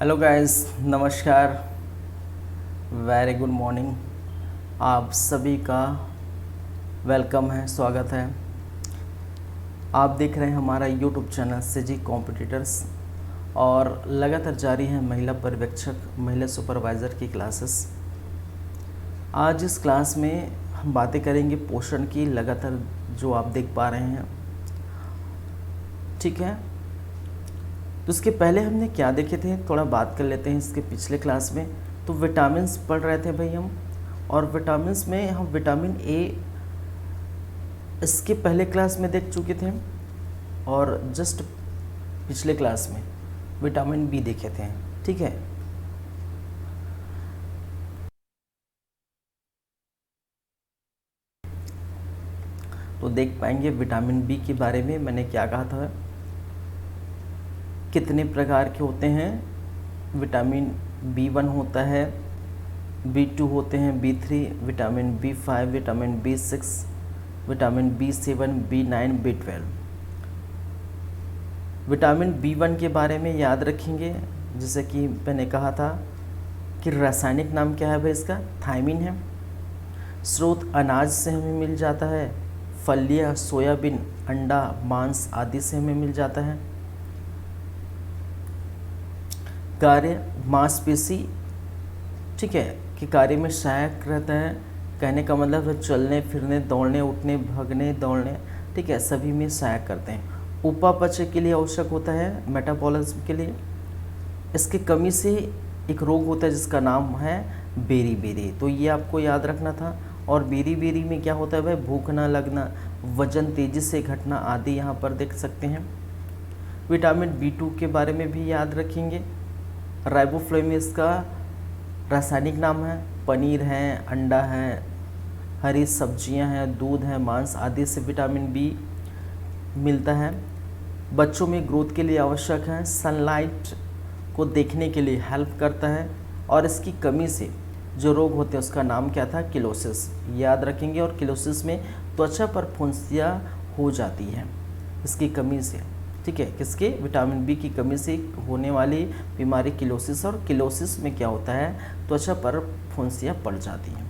Hello guys, नमस्कार, very good morning. आप सभी का वेलकम है, स्वागत है। आप देख रहे हैं हमारा यूट्यूब चैनल सीजी कॉम्पिटिटर्स और लगातार जारी है महिला पर्यवेक्षक, महिला सुपरवाइज़र की क्लासेस। आज इस क्लास में हम बातें करेंगे पोषण की, लगातार जो आप देख पा रहे हैं, ठीक है। तो उसके पहले हमने क्या देखे थे, थोड़ा बात कर लेते हैं। इसके पिछले क्लास में तो विटामिन्स पढ़ रहे थे भाई हम, और विटामिन्स में हम विटामिन ए इसके पहले क्लास में देख चुके थे, और जस्ट पिछले क्लास में विटामिन बी देखे थे, ठीक है। तो देख पाएंगे विटामिन बी के बारे में मैंने क्या कहा था, कितने प्रकार के होते हैं। विटामिन बी1 होता है, बी2 होते हैं, B3, vitamin B5, vitamin B6, vitamin बी7, बी9, B12. Vitamin B1 के बारे में याद रखेंगे, जैसे कि मैंने कहा था कि रासायनिक नाम क्या है भाई इसका, थायमिन है। स्रोत अनाज से हमें मिल जाता है, फलियाँ, सोयाबीन, अंडा, मांस आदि से हमें मिल जाता है। कार्य मांसपेशी, ठीक है, कि कार्य में सहायक रहता है। कहने का मतलब है चलने फिरने, दौड़ने उठने, भागने दौड़ने, ठीक है, सभी में सहायक करते हैं। उपापचय के लिए आवश्यक होता है, मेटाबॉलिज्म के लिए। इसकी कमी से एक रोग होता है जिसका नाम है बेरी, तो ये आपको याद रखना था। और बेरी में क्या होता है भाई, भूख ना लगना, वजन तेजी से घटना आदि यहाँ पर देख सकते हैं। विटामिन बी2 के बारे में भी याद रखेंगे। राइबोफ्लेविन इसका रासायनिक नाम है। पनीर है, अंडा है, हरी सब्जियां हैं, दूध है, मांस आदि से विटामिन बी मिलता है। बच्चों में ग्रोथ के लिए आवश्यक है, सनलाइट को देखने के लिए हेल्प करता है। और इसकी कमी से जो रोग होते हैं उसका नाम क्या था, किलोसिस, याद रखेंगे। और किलोसिस में त्वचा पर फुंसियाँ हो जाती है इसकी कमी से, ठीक है, किसके, विटामिन बी की कमी से होने वाली बीमारी किलोसिस। और किलोसिस में क्या होता है, त्वचा पर फुंसियाँ पड़ जाती हैं।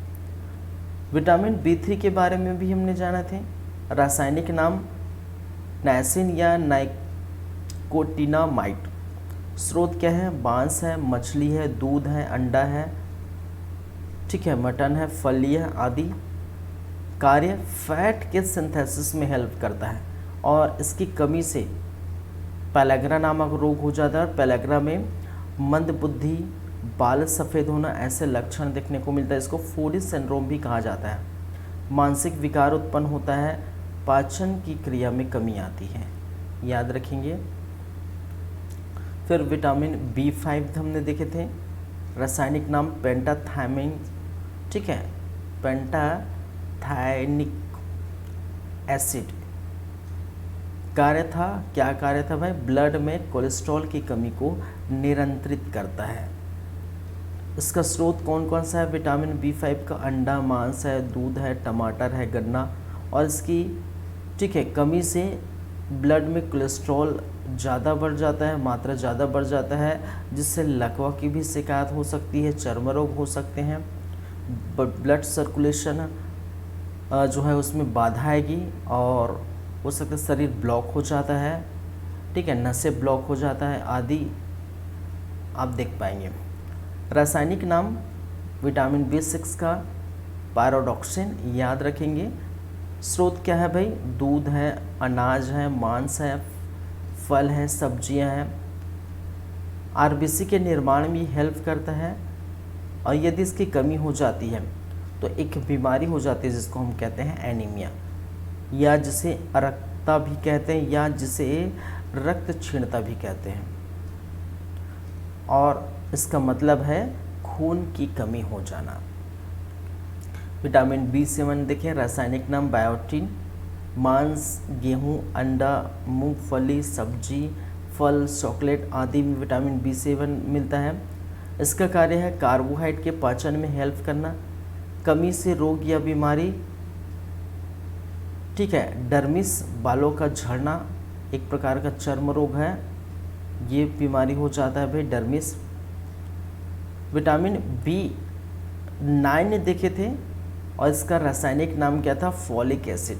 विटामिन बी3 के बारे में भी हमने जाना थे। रासायनिक नाम नाइसिन या नाइकोटिनामाइड। स्रोत क्या है, बांस है, मछली है, दूध है, अंडा है, ठीक है, मटन है, फलियाँ आदि। कार्य फैट के सिंथेसिस में हेल्प करता है, और इसकी कमी से पेलेग्रा नामक रोग हो जाता है। और पेलेग्रा में मंदबुद्धि, बाल सफ़ेद होना, ऐसे लक्षण देखने को मिलता है। इसको फोडी सिंड्रोम भी कहा जाता है। मानसिक विकार उत्पन्न होता है, पाचन की क्रिया में कमी आती है, याद रखेंगे। फिर विटामिन बी5 हमने देखे थे। रासायनिक नाम पेंटाथायमिन, ठीक है, पेंटाथायनिक एसिड। कार्य था, क्या कार्य था भाई, ब्लड में कोलेस्ट्रॉल की कमी को नियंत्रित करता है। इसका स्रोत कौन कौन सा है, विटामिन बी5 का अंडा, मांस है, दूध है, टमाटर है, गन्ना। और इसकी, ठीक है, कमी से ब्लड में कोलेस्ट्रॉल ज़्यादा बढ़ जाता है, मात्रा ज़्यादा बढ़ जाता है, जिससे लकवा की भी शिकायत हो सकती है, चर्म रोग हो सकते हैं, ब्लड सर्कुलेशन जो है उसमें बाधा आएगी, और हो सकता है शरीर ब्लॉक हो जाता है, ठीक है, नसें ब्लॉक हो जाता है आदि आप देख पाएंगे। रासायनिक नाम विटामिन बी6 का पायरोडॉक्सिन, याद रखेंगे। स्रोत क्या है भाई, दूध है, अनाज है, मांस है, फल है, सब्जियां हैं। आरबीसी के निर्माण में हेल्प करता है। और यदि इसकी कमी हो जाती है तो एक बीमारी हो जाती है जिसको हम कहते हैं एनीमिया, या जिसे अरक्तता भी कहते हैं, या जिसे रक्त क्षीणता भी कहते हैं। और इसका मतलब है खून की कमी हो जाना। विटामिन बी7 देखें, रासायनिक नाम बायोटिन। मांस, गेहूं, अंडा, मूंगफली, सब्जी, फल, चॉकलेट आदि में विटामिन बी7 मिलता है। इसका कार्य है कार्बोहाइड्रेट के पाचन में हेल्प करना। कमी से रोग या बीमारी, ठीक है, डर्मिस, बालों का झड़ना, एक प्रकार का चर्म रोग है, ये बीमारी हो जाता है भाई, डर्मिस। विटामिन B9 देखे थे और इसका रासायनिक नाम क्या था, फॉलिक एसिड।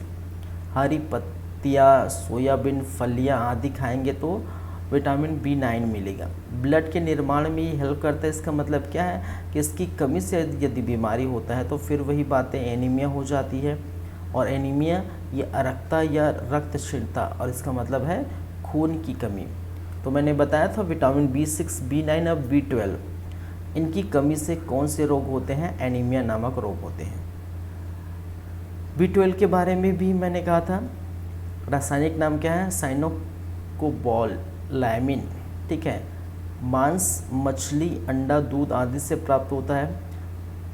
हरी पत्तियाँ, सोयाबीन, फलियाँ आदि खाएंगे तो विटामिन B9 मिलेगा। ब्लड के निर्माण में ये हेल्प करता है। इसका मतलब क्या है कि इसकी कमी से यदि बीमारी होता है तो फिर वही बातें एनीमिया हो जाती है, और एनीमिया ये अरक्ता या रक्तहीनता, और इसका मतलब है खून की कमी। तो मैंने बताया था विटामिन B6, B9 और B12, इनकी कमी से कौन से रोग होते हैं, एनीमिया नामक रोग होते हैं। B12 के बारे में भी मैंने कहा था, रासायनिक नाम क्या है, साइनोकोबालामिन। ठीक है, मांस, मछली, अंडा, दूध आदि से प्राप्त होता है।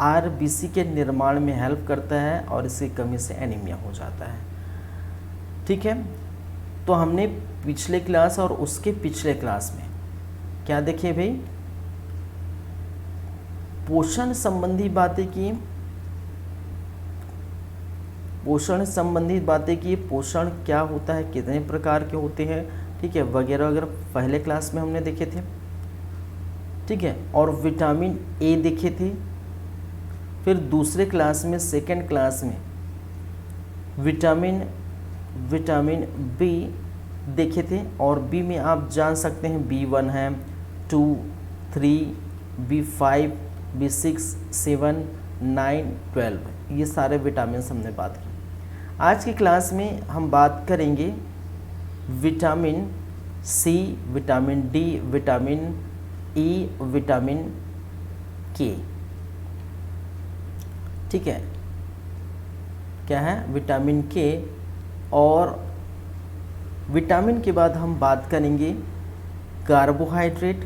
आरबीसी के निर्माण में हेल्प करता है और इसकी कमी से एनीमिया हो जाता है। ठीक है, तो हमने पिछले क्लास और उसके पिछले क्लास में क्या देखे भाई, पोषण संबंधी बातें की, पोषण संबंधी बातें की, पोषण क्या होता है, कितने प्रकार के होते हैं, ठीक है, वगैरह वगैरह पहले क्लास में हमने देखे थे। ठीक है, और विटामिन ए देखे थे। फिर दूसरे क्लास में, सेकंड क्लास में विटामिन बी देखे थे, और बी में आप जान सकते हैं B1 है, 2, 3, B5, B6, 7, 9, 12, ये सारे विटामिन हमने बात की। आज की क्लास में हम बात करेंगे vitamin C, vitamin D, vitamin E, vitamin K. ठीक है, क्या है, विटामिन के। और विटामिन के बाद हम बात करेंगे कार्बोहाइड्रेट,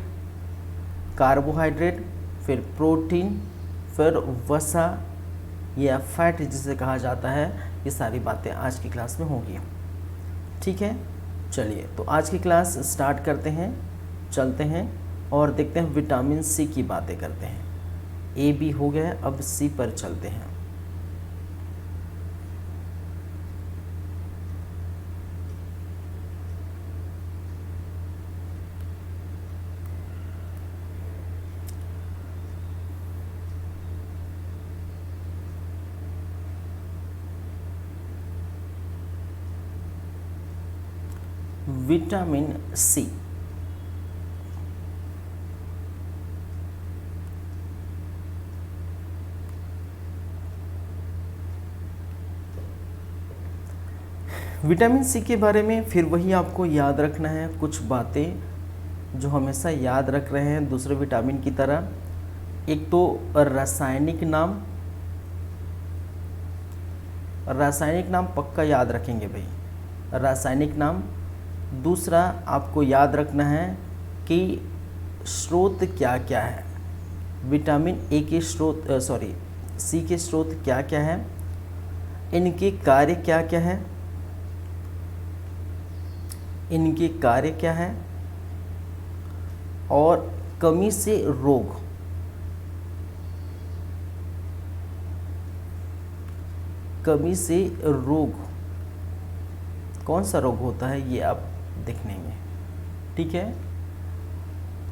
फिर प्रोटीन, फिर वसा या फैट जिसे कहा जाता है। ये सारी बातें आज की क्लास में होंगी। ठीक है, चलिए तो आज की क्लास स्टार्ट करते हैं, चलते हैं और देखते हैं विटामिन सी की बातें करते हैं। ए बी हो गया, अब सी पर चलते हैं। विटामिन सी, विटामिन सी के बारे में फिर वही आपको याद रखना है, कुछ बातें जो हमेशा याद रख रहे हैं दूसरे विटामिन की तरह। एक तो रासायनिक नाम पक्का याद रखेंगे भाई, रासायनिक नाम। दूसरा आपको याद रखना है कि स्रोत क्या क्या है, विटामिन ए के स्रोत, सी के स्रोत क्या क्या है, इनके कार्य क्या क्या है, इनके कार्य क्या है, और कमी से रोग, कमी से रोग कौन सा रोग होता है ये आप देखने में। ठीक है,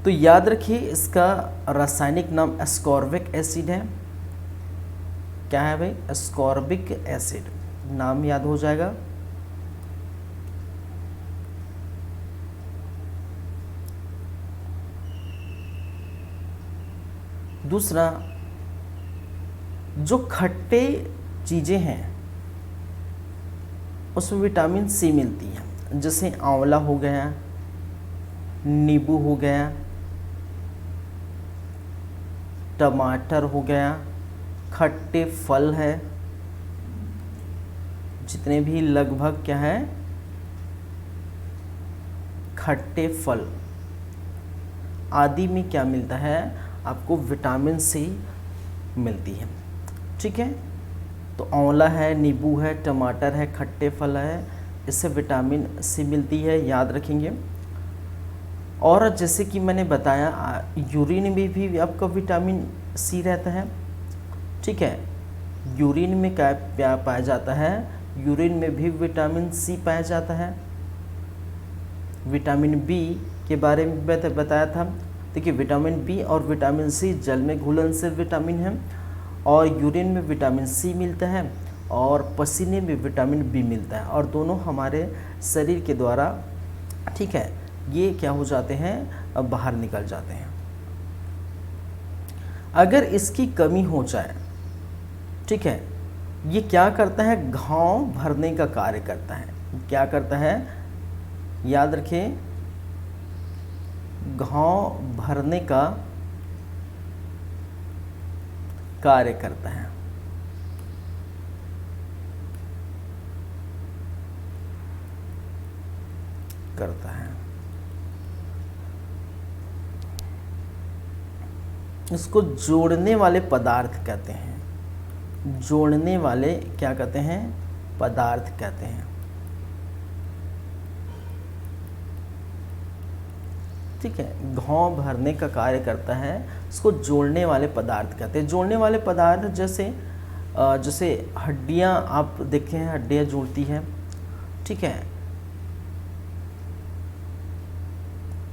तो याद रखिए इसका रासायनिक नाम एस्कॉर्बिक एसिड है। क्या है भाई, एस्कॉर्बिक एसिड, नाम याद हो जाएगा। दूसरा, जो खट्टे चीज़ें हैं उसमें विटामिन सी मिलती है, जैसे आंवला हो गया, नींबू हो गया, टमाटर हो गया, खट्टे फल है, जितने भी लगभग क्या है खट्टे फल आदि में क्या मिलता है आपको, विटामिन सी मिलती है। ठीक है, तो आंवला है, नींबू है, टमाटर है, खट्टे फल है, इससे विटामिन सी मिलती है, याद रखेंगे। और जैसे कि मैंने बताया यूरिन में भी आपका विटामिन सी रहता है। ठीक है, यूरिन में क्या पाया जाता है, यूरिन में भी विटामिन सी पाया जाता है। विटामिन बी के बारे में बताया था, देखिए विटामिन बी और विटामिन सी जल में घुलनशील विटामिन है, और यूरिन में विटामिन सी मिलता है, और पसीने में विटामिन बी मिलता है, और दोनों हमारे शरीर के द्वारा, ठीक है, ये क्या हो जाते हैं, बाहर निकल जाते हैं। अगर इसकी कमी हो जाए, ठीक है, ये क्या करता है, घाव भरने का कार्य करता है। क्या करता है, याद रखिए, घाव भरने का कार्य करता है। इसको जोड़ने वाले पदार्थ कहते हैं। जोड़ने वाले क्या कहते हैं, पदार्थ कहते हैं। ठीक है, घाव भरने का कार्य करता है, इसको जोड़ने वाले पदार्थ कहते हैं। जोड़ने वाले पदार्थ जैसे हड्डियां, आप देखें हड्डियां जुड़ती हैं, ठीक है।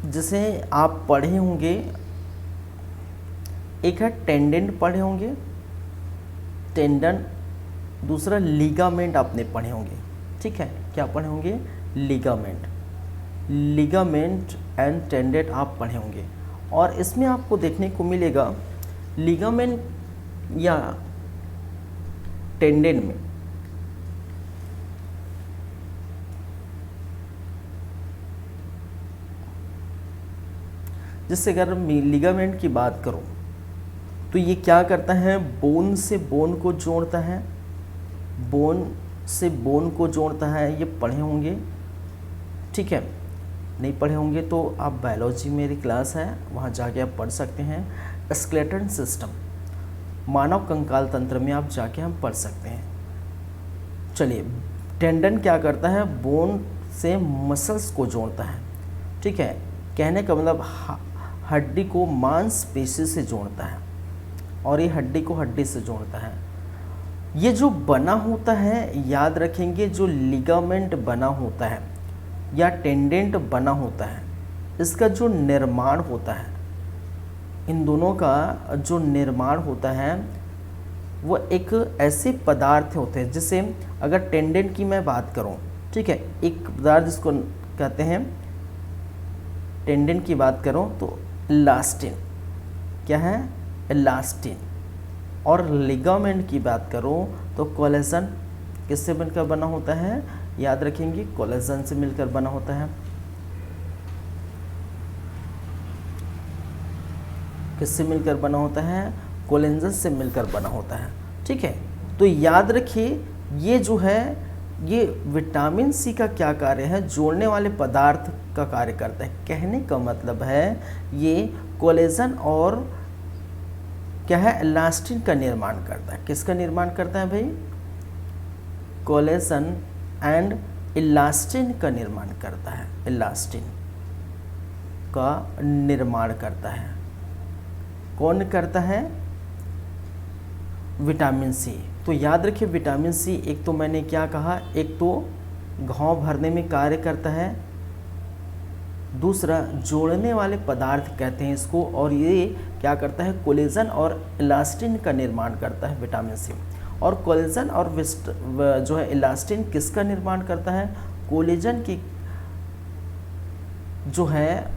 जैसे आप पढ़े होंगे, एक है टेंडन पढ़े होंगे, टेंडन, दूसरा लिगामेंट आपने पढ़े होंगे, ठीक है। क्या पढ़े होंगे, लिगामेंट, लिगामेंट एंड टेंडेंट आप पढ़े होंगे। और इसमें आपको देखने को मिलेगा लिगामेंट या टेंडन में जिससे अगर मैं लिगामेंट की बात करूं तो ये क्या करता है, बोन से बोन को जोड़ता है, बोन से बोन को जोड़ता है। ये पढ़े होंगे, ठीक है। नहीं पढ़े होंगे तो आप बायोलॉजी मेरी क्लास है, वहाँ जाके आप पढ़ सकते हैं। स्केलेटन सिस्टम, मानव कंकाल तंत्र में आप जाके हम पढ़ सकते हैं। चलिए, टेंडन क्या करता है, बोन से मसल्स को जोड़ता है, ठीक है। कहने का मतलब हड्डी को मांसपेशी से जोड़ता है, और ये हड्डी को हड्डी से जोड़ता है। ये जो बना होता है, याद रखेंगे, जो लिगामेंट बना होता है या टेंडेंट बना होता है, इसका जो निर्माण होता है, इन दोनों का जो निर्माण होता है वो एक ऐसे पदार्थ होते हैं, जैसे अगर टेंडेंट की मैं बात करूं, ठीक है, एक पदार्थ जिसको कहते हैं टेंडेंट की बात करूं तो इलास्टिन, क्या है, इलास्टिन। और लिगामेंट की बात करूं तो कोलेजन, किससे मिलकर बना होता है, याद रखेंगे, कोलेजन से मिलकर बना होता है। किससे मिलकर बना होता है, कोलेजन से मिलकर बना होता है, ठीक है। तो याद रखिए, ये जो है, ये विटामिन सी का क्या कार्य है, जोड़ने वाले पदार्थ का कार्य करता है। कहने का मतलब है ये कोलेजन और क्या है, इलास्टिन का निर्माण करता है। किसका निर्माण करता है भाई, कोलेजन एंड इलास्टिन का निर्माण करता है, इलास्टिन का निर्माण करता है। कौन करता है, विटामिन सी। तो याद रखिए, विटामिन सी, एक तो मैंने क्या कहा, एक तो घाव भरने में कार्य करता है, दूसरा जोड़ने वाले पदार्थ कहते हैं इसको, और ये क्या करता है, कोलेजन और इलास्टिन का निर्माण करता है विटामिन सी। और कोलेजन और जो है इलास्टिन किसका निर्माण करता है, कोलेजन की जो है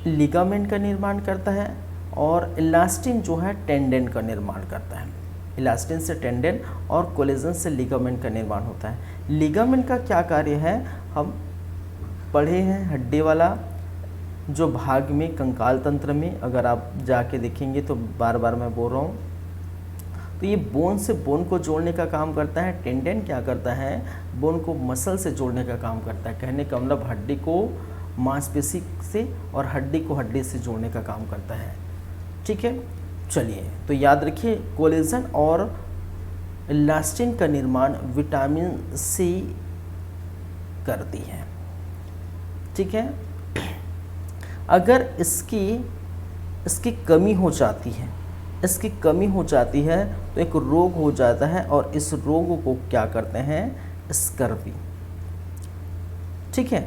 लिगामेंट का निर्माण करता है, और इलास्टिन जो है टेंडन का निर्माण करता है। इलास्टिन से टेंडन और कोलेजन से लिगामेंट का निर्माण होता है। लिगामेंट का क्या कार्य है, हम पढ़े हैं, हड्डी वाला जो भाग में कंकाल तंत्र में, अगर आप जाके देखेंगे तो बार बार मैं बोल रहा हूँ, तो ये बोन से बोन को जोड़ने का काम करता है। टेंडन क्या करता है, बोन को मसल से जोड़ने का काम करता है। कहने का मतलब हड्डी को मांसपेशी से और हड्डी को हड्डी से जोड़ने का काम करता है, ठीक है। चलिए, तो याद रखिए, कोलेजन और इलास्टिन का निर्माण विटामिन सी करती है, ठीक है। अगर इसकी कमी हो जाती है, इसकी कमी हो जाती है तो एक रोग हो जाता है, और इस रोग को क्या करते हैं, स्कर्वी, ठीक है।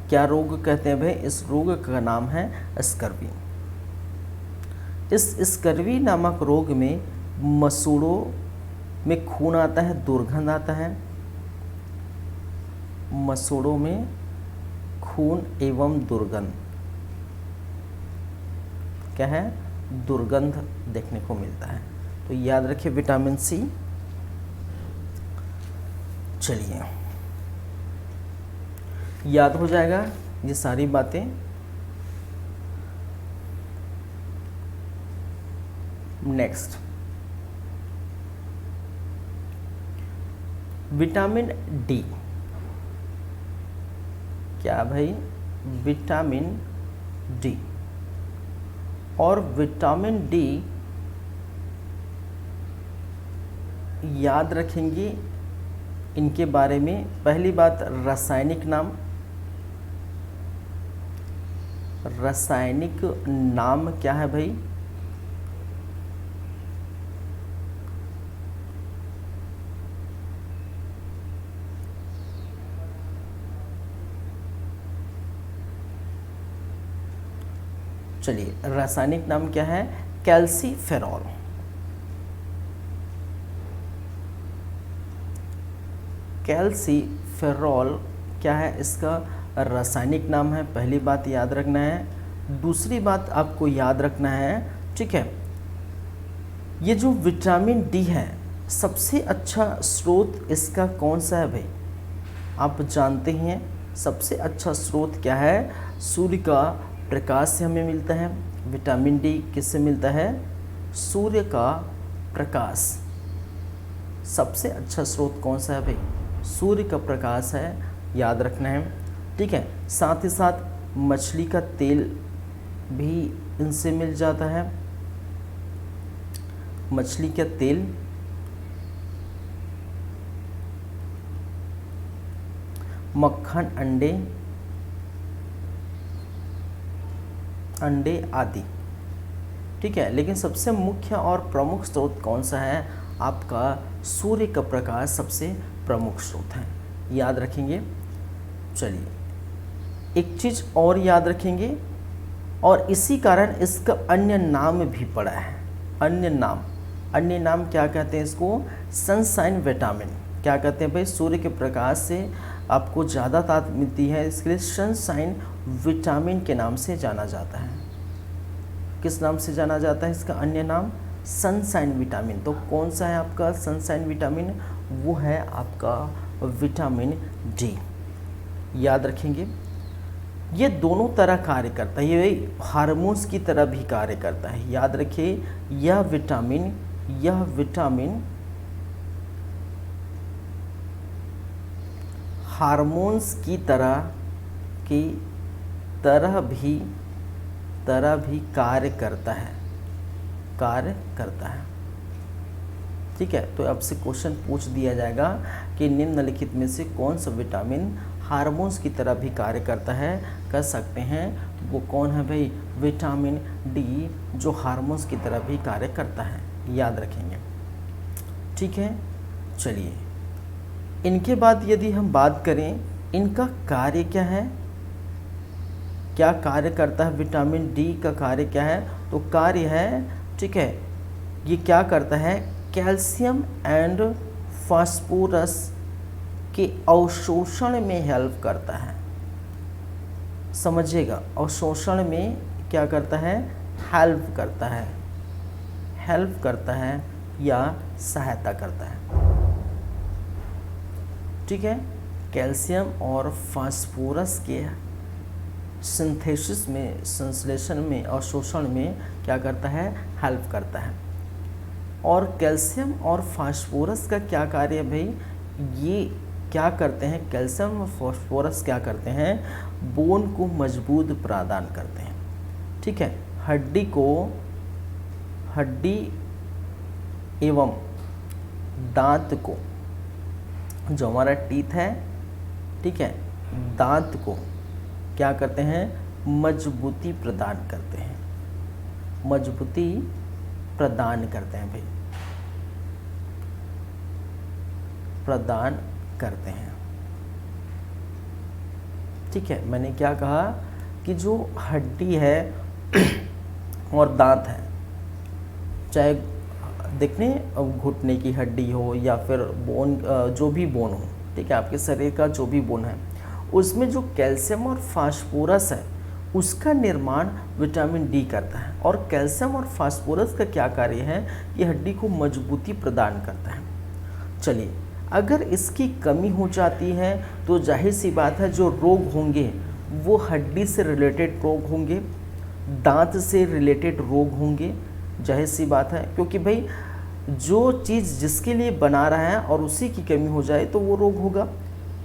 क्या रोग कहते हैं भाई? इस रोग का नाम है स्कर्वी। इस स्कर्वी नामक रोग में मसूड़ों में खून आता है, दुर्गंध आता है। मसूड़ों में खून एवं दुर्गंध, क्या है? दुर्गंध देखने को मिलता है। तो याद रखिए विटामिन सी। चलिए, याद हो जाएगा ये सारी बातें। Next, vitamin D. क्या भाई? Vitamin D. और विटामिन डी याद रखेंगे इनके बारे में। पहली बात, रासायनिक नाम। रासायनिक नाम क्या है भाई? चलिए, रासायनिक नाम क्या है? कैल्सीफेरॉल। कैल्सीफेरॉल क्या है? इसका रासायनिक नाम है। पहली बात याद रखना है। दूसरी बात आपको याद रखना है, ठीक है, ये जो विटामिन डी है, सबसे अच्छा स्रोत इसका कौन सा है भाई? आप जानते हैं सबसे अच्छा स्रोत क्या है? सूर्य का प्रकाश से हमें मिलता है। विटामिन डी किससे मिलता है? सूर्य का प्रकाश। सबसे अच्छा स्रोत कौन सा है भाई? सूर्य का प्रकाश है, याद रखना है, ठीक है। साथ ही साथ मछली का तेल भी इनसे मिल जाता है। मछली का तेल, मक्खन, अंडे आदि, ठीक है। लेकिन सबसे मुख्य और प्रमुख स्रोत कौन सा है? आपका सूर्य का प्रकाश सबसे प्रमुख स्रोत है, याद रखेंगे। चलिए, एक चीज़ और याद रखेंगे, और इसी कारण इसका अन्य नाम भी पड़ा है। अन्य नाम क्या कहते हैं इसको? Sunshine vitamin. क्या कहते हैं भाई? सूर्य के प्रकाश से आपको ज़्यादा ताकत मिलती है, इसके लिए सनशाइन विटामिन के नाम से जाना जाता है। किस नाम से जाना जाता है इसका अन्य नाम? Sunshine vitamin. तो कौन सा है आपका सनशाइन विटामिन? वो है आपका विटामिन डी, याद रखेंगे। ये दोनों तरह कार्य करता है, ये हार्मोन्स की तरह भी कार्य करता है, याद रखिए। यह विटामिन हार्मोन्स की तरह भी कार्य करता है, ठीक है। तो आपसे क्वेश्चन पूछ दिया जाएगा कि निम्नलिखित में से कौन सा विटामिन हार्मोन्स की तरह भी कार्य करता है? कह सकते हैं वो कौन है भाई? विटामिन डी, जो हार्मोन्स की तरह भी कार्य करता है, याद रखेंगे, ठीक है। चलिए, इनके बाद यदि हम बात करें, इनका कार्य क्या है? क्या कार्य करता है विटामिन डी का? कार्य क्या है? तो कार्य है, ठीक है, ये क्या करता है? कैल्शियम एंड फास्फोरस के अवशोषण में हेल्प करता है। समझिएगा, अवशोषण में क्या करता है? हेल्प करता है या सहायता करता है, ठीक है। कैल्शियम और फास्फोरस के सिंथेसिस में, संश्लेषण में, अवशोषण में क्या करता है? हेल्प करता है। और कैल्शियम और फास्फोरस का क्या कार्य है भाई? ये क्या करते हैं? कैल्शियम और फास्फोरस क्या करते हैं? बोन को मजबूत प्रदान करते हैं, ठीक है। हड्डी एवं दांत को, जो हमारा टीथ है, ठीक है, दांत को क्या करते हैं? मजबूती प्रदान करते हैं, भाई, प्रदान करते हैं, ठीक है, मैंने क्या कहा कि जो हड्डी है और दांत है, चाहे देखने घुटने की हड्डी हो या फिर बोन, जो भी बोन हो, ठीक है, आपके शरीर का जो भी बोन है, उसमें जो कैल्शियम और फास्फोरस है उसका निर्माण विटामिन डी करता है। और कैल्शियम और फास्फोरस का क्या कार्य है, ये हड्डी को मजबूती प्रदान करता है। चलिए, अगर इसकी कमी हो जाती है तो जाहिर सी बात है जो रोग होंगे वो हड्डी से रिलेटेड रोग होंगे, दांत से रिलेटेड रोग होंगे, जाहिर सी बात है, क्योंकि भाई जो चीज़ जिसके लिए बना रहा है और उसी की कमी हो जाए तो वो रोग होगा।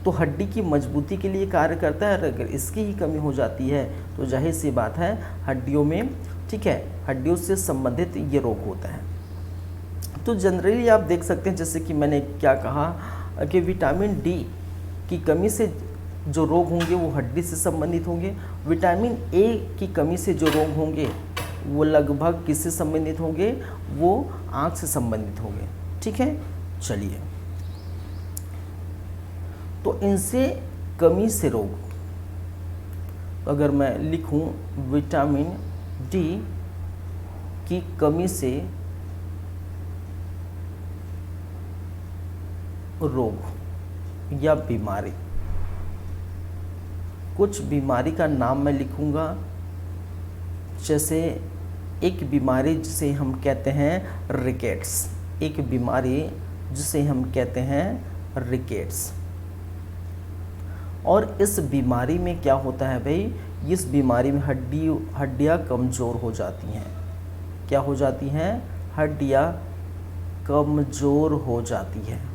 तो हड्डी की मजबूती के लिए कार्य करता है, अगर इसकी ही कमी हो जाती है तो जाहिर सी बात है हड्डियों में, ठीक है, हड्डियों से संबंधित ये रोग होता है। तो जनरली आप देख सकते हैं, जैसे कि मैंने क्या कहा कि विटामिन डी की कमी से जो रोग होंगे वो हड्डी से संबंधित होंगे, विटामिन ए की कमी से जो रोग होंगे वो लगभग किससे संबंधित होंगे, वो आँख से संबंधित होंगे, ठीक है। चलिए, तो इनसे कमी से रोग, अगर मैं लिखूं विटामिन डी की कमी से रोग या बीमारी, कुछ बीमारी का नाम मैं लिखूंगा। जैसे एक बीमारी जिसे हम कहते हैं रिकेट्स, एक बीमारी जिसे हम कहते हैं रिकेट्स। और इस बीमारी में क्या होता है भाई, इस बीमारी में हड्डियाँ कमज़ोर हो जाती हैं। क्या हो जाती हैं, हड्डियाँ कमज़ोर हो जाती हैं,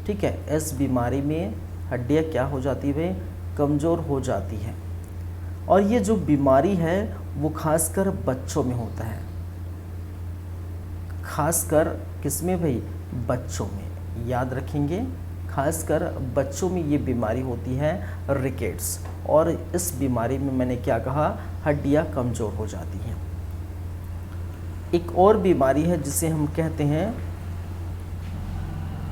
ठीक है। इस बीमारी में हड्डियाँ क्या हो जाती है भाई, कमज़ोर हो जाती हैं। और ये जो बीमारी है वो खासकर बच्चों में होता है, खासकर किसमें भाई, बच्चों में, याद रखेंगे, खासकर बच्चों में ये बीमारी होती है रिकेट्स। और इस बीमारी में मैंने क्या कहा, हड्डियाँ कमज़ोर हो जाती हैं। एक और बीमारी है जिसे हम कहते हैं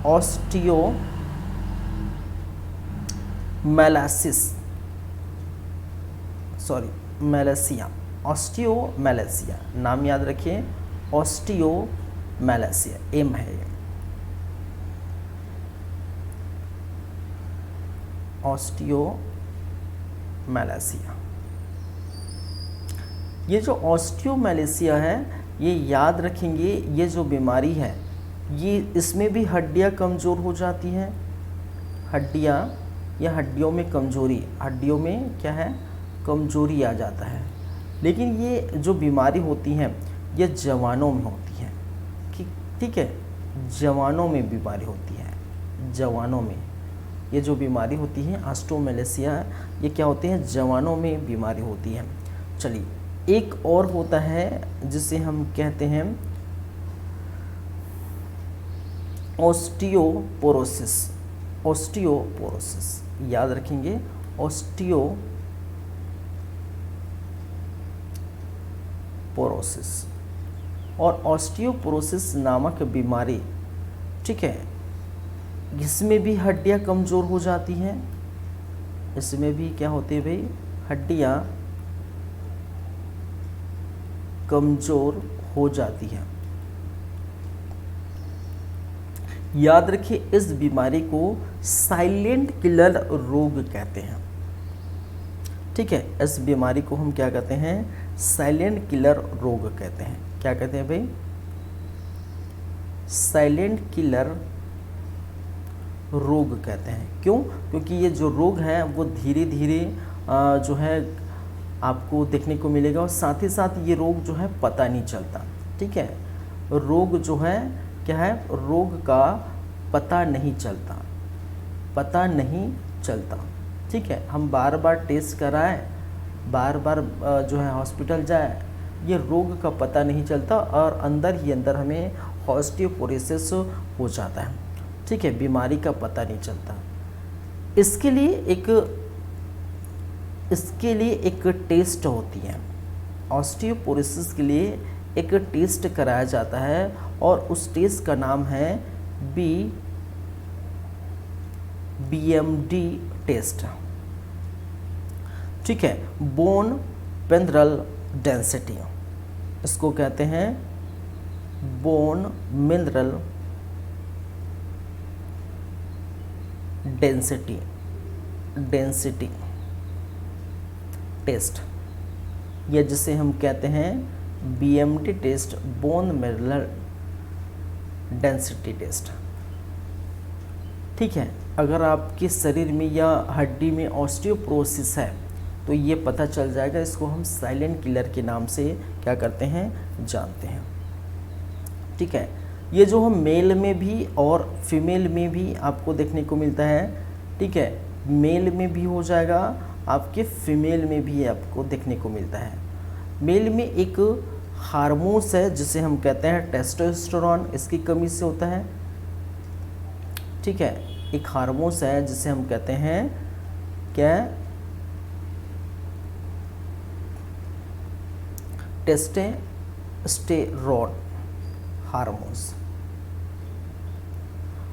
ऑस्टियोमैलेसिया, नाम याद रखिए, ऑस्टियोमैलेसिया, एम है ये, ऑस्टियोमैलेसिया। ये जो ऑस्टियोमैलेसिया है, ये याद रखेंगे, ये जो बीमारी है ये, इसमें भी हड्डियाँ कमज़ोर हो जाती हैं, हड्डियाँ या हड्डियों में कमज़ोरी, हड्डियों में क्या है, कमज़ोरी आ जाता है। लेकिन ये जो बीमारी होती हैं ये जवानों में होती हैं, ठीक है, जवानों में बीमारी होती है, जवानों में ये जो बीमारी होती है ऑस्टियोमैलेसिया, ये क्या होते हैं, जवानों में बीमारी होती है। चलिए, एक और होता है जिसे हम कहते हैं ऑस्टियोपोरोसिस, याद रखेंगे, ऑस्टियोपोरोसिस। और ऑस्टियोपोरोसिस नामक बीमारी, ठीक है, इसमें भी हड्डियाँ कमज़ोर हो जाती हैं, इसमें भी क्या होती है भाई, हड्डियाँ कमज़ोर हो जाती हैं। याद रखिए, इस बीमारी को साइलेंट किलर रोग कहते हैं, ठीक है। इस बीमारी को हम क्या कहते हैं, साइलेंट किलर रोग कहते हैं। क्या कहते हैं भाई, साइलेंट किलर रोग कहते हैं। क्यों, क्योंकि ये जो रोग है वो धीरे धीरे जो है आपको देखने को मिलेगा, और साथ ही साथ ये रोग जो है पता नहीं चलता, ठीक है। रोग जो है क्या है, रोग का पता नहीं चलता, ठीक है। हम बार बार टेस्ट कराएं, बार बार जो है हॉस्पिटल जाए, ये रोग का पता नहीं चलता और अंदर ही अंदर हमें ऑस्टियोपोरोसिस हो जाता है, ठीक है, बीमारी का पता नहीं चलता। इसके लिए एक टेस्ट होती है, ऑस्टियोपोरोसिस के लिए एक टेस्ट कराया जाता है और उस टेस्ट का नाम है BMD टेस्ट, ठीक है, बोन मिनरल डेंसिटी, इसको कहते हैं बोन मिनरल डेंसिटी टेस्ट, या जिसे हम कहते हैं BMD test, bone mineral density test. ठीक है, अगर आपके शरीर में या हड्डी में ऑस्टियोपोरोसिस है तो ये पता चल जाएगा, इसको हम साइलेंट किलर के नाम से क्या करते हैं, जानते हैं। ठीक है, ये जो हम मेल में भी और फीमेल में भी आपको देखने को मिलता है। ठीक है, मेल में भी हो जाएगा, आपके फीमेल में भी आपको देखने को मिलता है। मेल में एक हार्मोन्स है जिसे हम कहते हैं टेस्टोस्टेरोन, इसकी कमी से होता है। ठीक है, एक हार्मोन्स है जिसे हम कहते हैं क्या, टेस्टोस्टेरोन हार्मोन्स।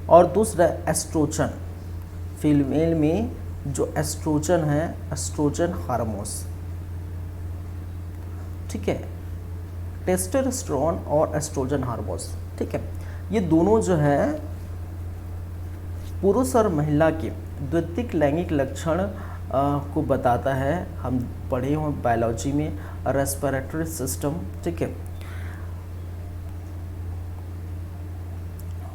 और दूसरा एस्ट्रोजन, फीमेल में जो एस्ट्रोजन है, एस्ट्रोजन हार्मोन्स। ठीक है, टेस्टोस्टेरोन और एस्ट्रोजन हार्मोन्स। ठीक है, ये दोनों जो है पुरुष और महिला के द्वितीयक लैंगिक लक्षण को बताता है। हम पढ़े हुए बायोलॉजी में रेस्पिरेटरी सिस्टम, ठीक है,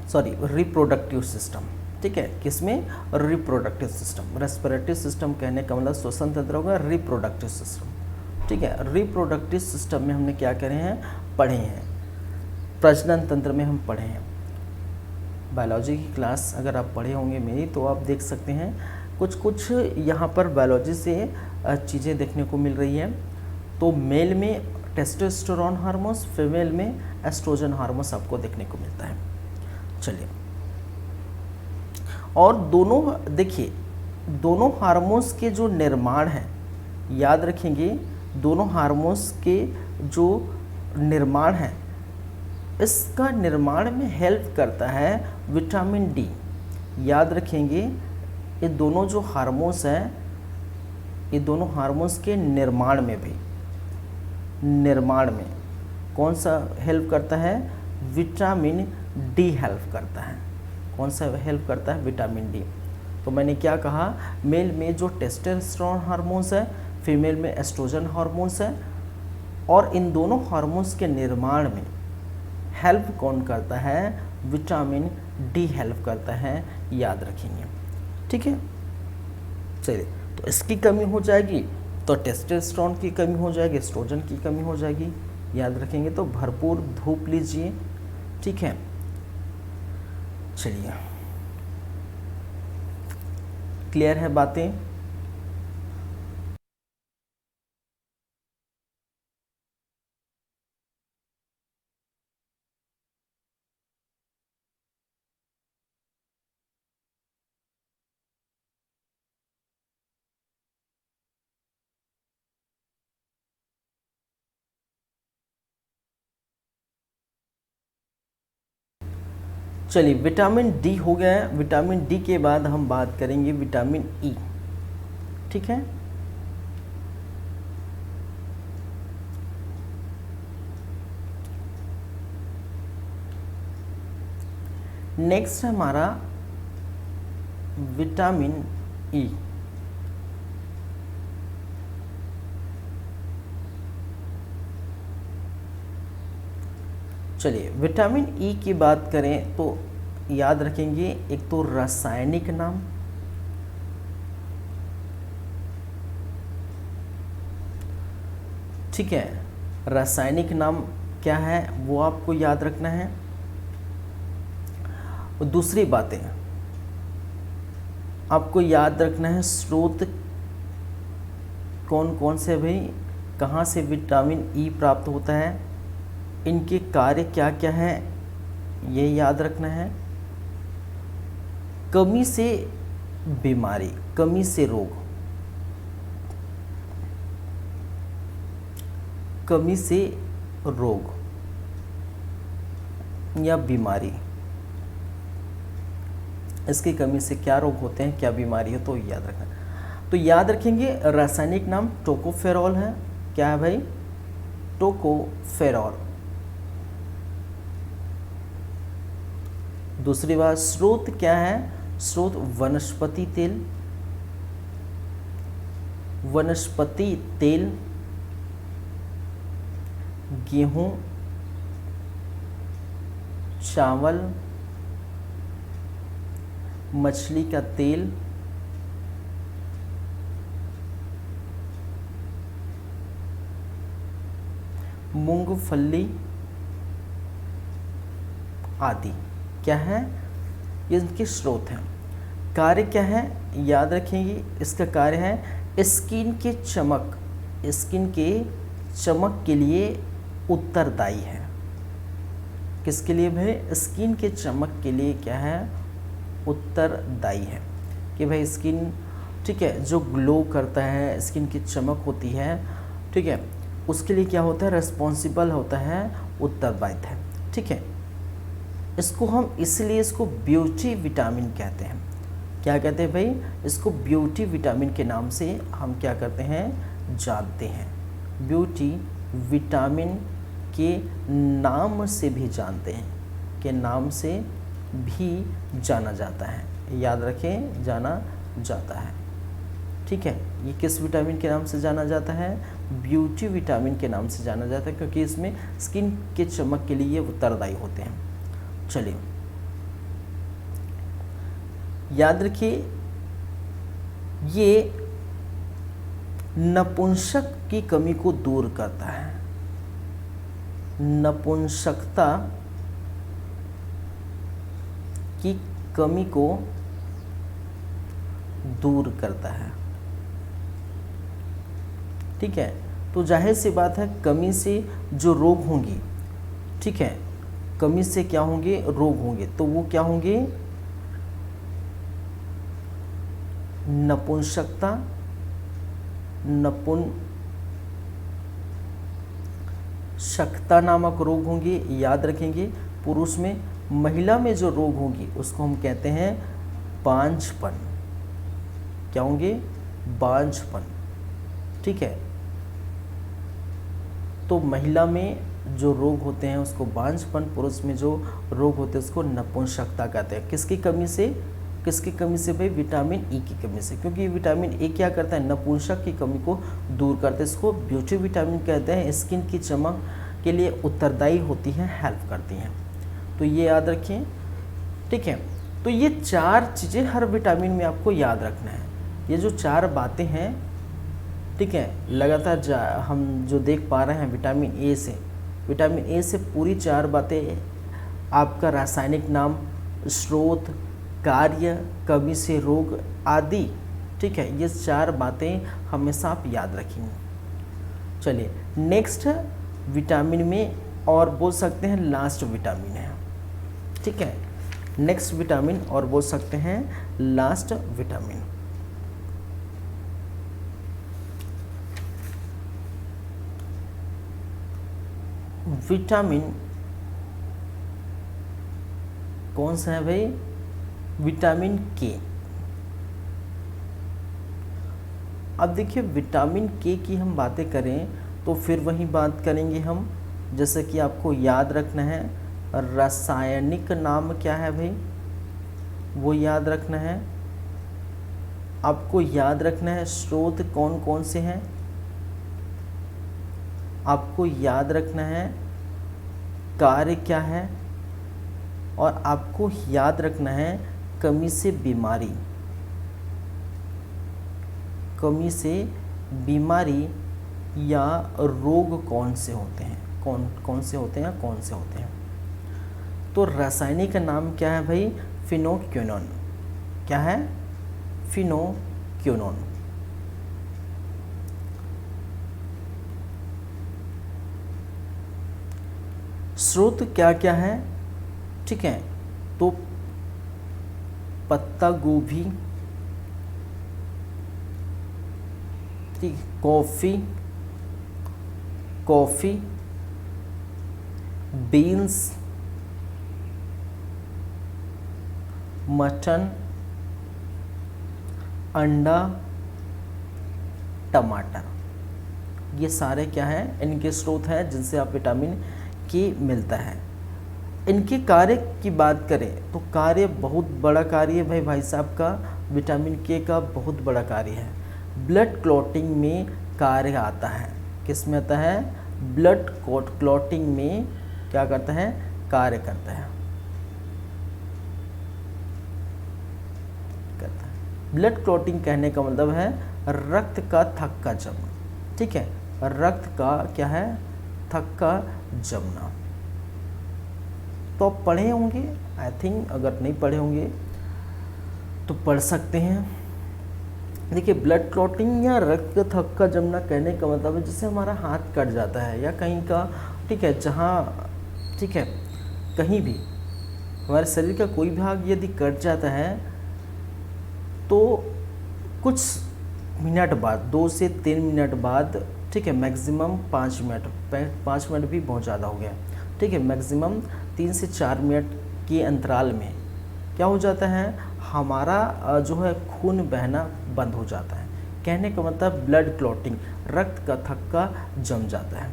सॉरी रिप्रोडक्टिव सिस्टम। ठीक है, किसमें, रिप्रोडक्टिव सिस्टम। रेस्पिरेटरी सिस्टम कहने का मतलब श्वसन तंत्र होगा, रिप्रोडक्टिव सिस्टम। ठीक है, रिप्रोडक्टिव सिस्टम में हमने क्या करे हैं, पढ़े हैं, प्रजनन तंत्र में हम पढ़े हैं। बायोलॉजी की क्लास अगर आप पढ़े होंगे मेरी तो आप देख सकते हैं कुछ यहाँ पर बायोलॉजी से चीज़ें देखने को मिल रही हैं। तो मेल में टेस्टोस्टेरोन हार्मोन्स, फीमेल में एस्ट्रोजन हार्मोन्स आपको देखने को मिलता है। चलिए, और दोनों देखिए, दोनों हार्मोन्स के जो निर्माण है, याद रखेंगे, दोनों हार्मोन्स के जो निर्माण है, इसका निर्माण में हेल्प करता है विटामिन डी। याद रखेंगे, ये दोनों जो हार्मोन्स हैं, ये दोनों हार्मोन्स के निर्माण में भी, निर्माण में कौन सा हेल्प करता है, विटामिन डी हेल्प करता है। कौन सा हेल्प करता है, विटामिन डी। तो मैंने क्या कहा, मेल में जो टेस्टोस्टेरोन हार्मोन्स है, फीमेल में एस्ट्रोजन हार्मोन्स है, और इन दोनों हार्मोन्स के निर्माण में हेल्प कौन करता है, विटामिन डी हेल्प करता है, याद रखेंगे। ठीक है, चलिए, तो इसकी कमी हो जाएगी तो टेस्टोस्टेरोन की कमी हो जाएगी, एस्ट्रोजन की कमी हो जाएगी, याद रखेंगे। तो भरपूर धूप लीजिए। ठीक है, चलिए, क्लियर है बातें। चलिए, विटामिन डी हो गया है। विटामिन डी के बाद हम बात करेंगे विटामिन ई। ठीक है, नेक्स्ट है हमारा विटामिन ई। चलिए, विटामिन ई की बात करें तो याद रखेंगे, एक तो रासायनिक नाम, ठीक है, रासायनिक नाम क्या है वो आपको याद रखना है। और दूसरी बातें आपको याद रखना है, स्रोत कौन कौन से भाई, कहाँ से विटामिन ई प्राप्त होता है, इनके कार्य क्या क्या है, ये याद रखना है। कमी से बीमारी, कमी से रोग, कमी से रोग या बीमारी, इसकी कमी से क्या रोग होते हैं, क्या बीमारी है, तो याद रखना। तो याद रखेंगे रासायनिक नाम टोकोफेरॉल है। क्या है भाई? टोकोफेरॉल। दूसरी बात, स्रोत क्या है? स्रोत वनस्पति तेल। वनस्पति तेल, गेहूं, चावल, मछली का तेल, मूंगफली आदि क्या है? ये इनके स्रोत हैं। कार्य क्या है? याद रखेंगे इसका कार्य है स्किन के चमक, स्किन के चमक के लिए उत्तरदायी है। किसके लिए भाई? स्किन के चमक के लिए क्या है? उत्तरदायी है। कि भाई स्किन, ठीक है, जो ग्लो करता है, स्किन की चमक होती है, ठीक है, उसके लिए क्या होता है? रेस्पॉन्सिबल होता है, उत्तरदायित्व है। ठीक है, इसको हम इसलिए इसको ब्यूटी विटामिन कहते हैं। क्या कहते हैं भाई? इसको ब्यूटी विटामिन के नाम से हम क्या करते हैं? जानते हैं। ब्यूटी विटामिन के नाम से भी जानते हैं, के नाम से भी जाना जाता है। याद रखें, जाना जाता है। ठीक है, ये किस विटामिन के नाम से जाना जाता है? ब्यूटी विटामिन के नाम से जाना जाता है, क्योंकि इसमें स्किन के चमक के लिए उत्तरदायी होते हैं। चलिए याद रखिए, ये नपुंसक की कमी को दूर करता है। नपुंसकता की कमी को दूर करता है। ठीक है, तो जाहिर सी बात है कमी से जो रोग होंगी, ठीक है, कमी से क्या होंगे? रोग होंगे। तो वो क्या होंगे? नपुंसकता, नपुंसकता नामक रोग होंगे। याद रखेंगे, पुरुष में, महिला में जो रोग होंगी उसको हम कहते हैं बांझपन। क्या होंगे? बांझपन। ठीक है, तो महिला में जो रोग होते हैं उसको बांझपन, पुरुष में जो रोग होते हैं उसको नपुंसकता कहते हैं। किसकी कमी से? किसकी कमी से भाई? विटामिन ई की कमी से। क्योंकि विटामिन ए क्या करता है? नपुंसक की कमी को दूर करता है। इसको ब्यूटी विटामिन कहते हैं। स्किन की चमक के लिए उत्तरदायी होती हैं, हेल्प करती हैं। तो ये याद रखिए। ठीक है, तो ये 4 चीज़ें हर विटामिन में आपको याद रखना है। ये जो 4 बातें हैं, ठीक है, लगातार हम जो देख पा रहे हैं विटामिन ए से, विटामिन ए से पूरी 4 बातें, आपका रासायनिक नाम, स्रोत, कार्य, कमी से रोग आदि, ठीक है, ये 4 बातें हमेशा आप याद रखेंगे। चलिए नेक्स्ट विटामिन में और बोल सकते हैं लास्ट विटामिन है। ठीक है, नेक्स्ट विटामिन और बोल सकते हैं लास्ट विटामिन। विटामिन कौन सा है भाई? विटामिन के। अब देखिए, विटामिन के की हम बातें करें तो फिर वही बात करेंगे हम, जैसे कि आपको याद रखना है रासायनिक नाम क्या है भाई, वो याद रखना है। आपको याद रखना है स्रोत कौन कौन से हैं, आपको याद रखना है कार्य क्या है, और आपको याद रखना है कमी से बीमारी, कमी से बीमारी या रोग कौन से होते हैं, कौन से होते हैं, कौन से होते हैं। तो रासायनिक नाम क्या है भाई? फिनोक्विनोन। क्या है? फिनोक्विनोन। स्रोत क्या क्या है? ठीक है, तो पत्ता गोभी, ठीक, कॉफ़ी, बीन्स, मटन, अंडा, टमाटर, ये सारे क्या है, इनके स्रोत हैं जिनसे आप विटामिन के मिलता है। इनके कार्य की बात करें तो कार्य बहुत बड़ा कार्य है भाई साहब का, विटामिन के का बहुत बड़ा कार्य है। ब्लड क्लॉटिंग में कार्य आता है। किस में आता है? ब्लड क्लॉटिंग में क्या करता है? कार्य करता है। ब्लड क्लॉटिंग कहने का मतलब है रक्त का थक्का जमना। ठीक है, रक्त का क्या है? थक्का जमना। तो आप पढ़े होंगे आई थिंक, अगर नहीं पढ़े होंगे तो पढ़ सकते हैं। देखिए, ब्लड क्लॉटिंग या रक्त का थक्का जमना कहने का मतलब है जैसे हमारा हाथ कट जाता है या कहीं का, ठीक है, जहाँ, ठीक है, कहीं भी हमारे शरीर का कोई भाग यदि कट जाता है तो कुछ मिनट बाद, 2 से 3 मिनट बाद, ठीक है, मैक्सिमम 5 मिनट भी बहुत ज़्यादा हो गया, ठीक है, मैक्सिमम 3 से 4 मिनट के अंतराल में क्या हो जाता है? हमारा जो है खून बहना बंद हो जाता है। कहने का मतलब ब्लड क्लॉटिंग, रक्त का थक्का जम जाता है।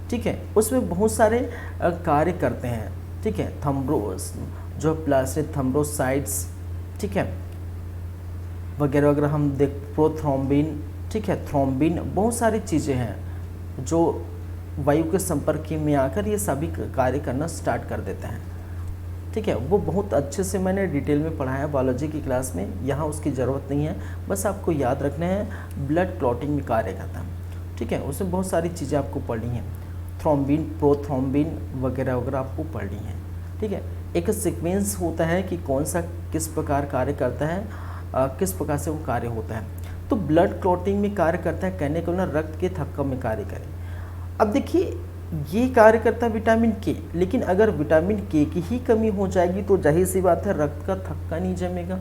ठीक है, उसमें बहुत सारे कार्य करते हैं। ठीक है, थ्रोम्बोस जो प्लास्टिक थ्रोम्बोसाइट्स, ठीक है, वगैरह वगैरह हम देख, प्रोथ्रोम्बिन, ठीक है, थ्रोम्बिन, बहुत सारी चीज़ें हैं जो वायु के संपर्क में आकर ये सभी कार्य करना स्टार्ट कर देते हैं। ठीक है, वो बहुत अच्छे से मैंने डिटेल में पढ़ाया बायोलॉजी की क्लास में, यहाँ उसकी ज़रूरत नहीं है, बस आपको याद रखना है ब्लड क्लॉटिंग में कार्य करता है। ठीक है, उसमें बहुत सारी चीज़ें आपको पढ़नी हैं, थ्रोम्बिन, प्रोथ्रोम्बिन वगैरह वगैरह आपको पढ़नी है। ठीक है, एक सीक्वेंस होता है कि कौन सा किस प्रकार कार्य करता है, किस प्रकार से वो कार्य होता है। तो ब्लड क्लॉटिंग में कार्य करता है, कहने को ना रक्त के थक्का में कार्य करे। अब देखिए, ये कार्य करता है विटामिन के, लेकिन अगर विटामिन के की ही कमी हो जाएगी तो जाहिर सी बात है रक्त का थक्का नहीं जमेगा।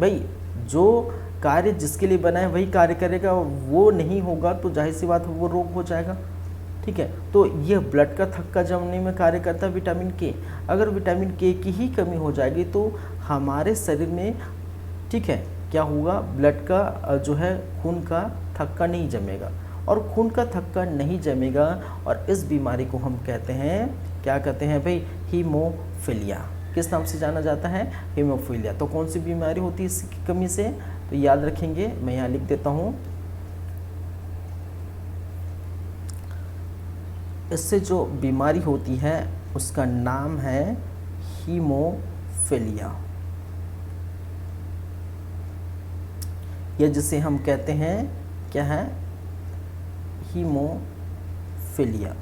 भाई, जो कार्य जिसके लिए बना है वही कार्य करेगा, वो नहीं होगा तो जाहिर सी बात है वो रोग हो जाएगा। ठीक है, तो यह ब्लड का थक्का जमने में कार्य करता है विटामिन के। अगर विटामिन के की ही कमी हो जाएगी तो हमारे शरीर में, ठीक है, क्या होगा? ब्लड का जो है खून का थक्का नहीं जमेगा, और खून का थक्का नहीं जमेगा, और इस बीमारी को हम कहते हैं, क्या कहते हैं भाई? हीमोफीलिया। किस नाम से जाना जाता है? हीमोफीलिया। तो कौन सी बीमारी होती है इसकी कमी से? तो याद रखेंगे, मैं यहाँ लिख देता हूँ, इससे जो बीमारी होती है उसका नाम है हीमोफीलिया, या जिसे हम कहते हैं क्या है? हीमोफीलिया।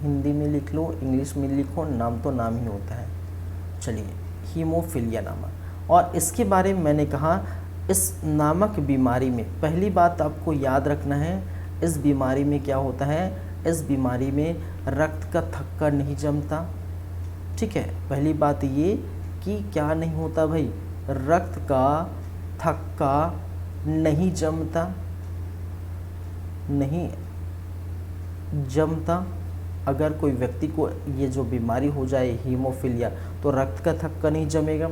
हिंदी में लिख लो, इंग्लिश में लिखो, नाम तो नाम ही होता है। चलिए, हीमोफीलिया नामक, और इसके बारे में मैंने कहा, इस नामक बीमारी में पहली बात आपको याद रखना है, इस बीमारी में क्या होता है? इस बीमारी में रक्त का थक्का नहीं जमता। ठीक है, पहली बात ये कि क्या नहीं होता भाई? रक्त का थक्का नहीं जमता, नहीं जमता। अगर कोई व्यक्ति को ये जो बीमारी हो जाए हीमोफीलिया, तो रक्त का थक्का नहीं जमेगा।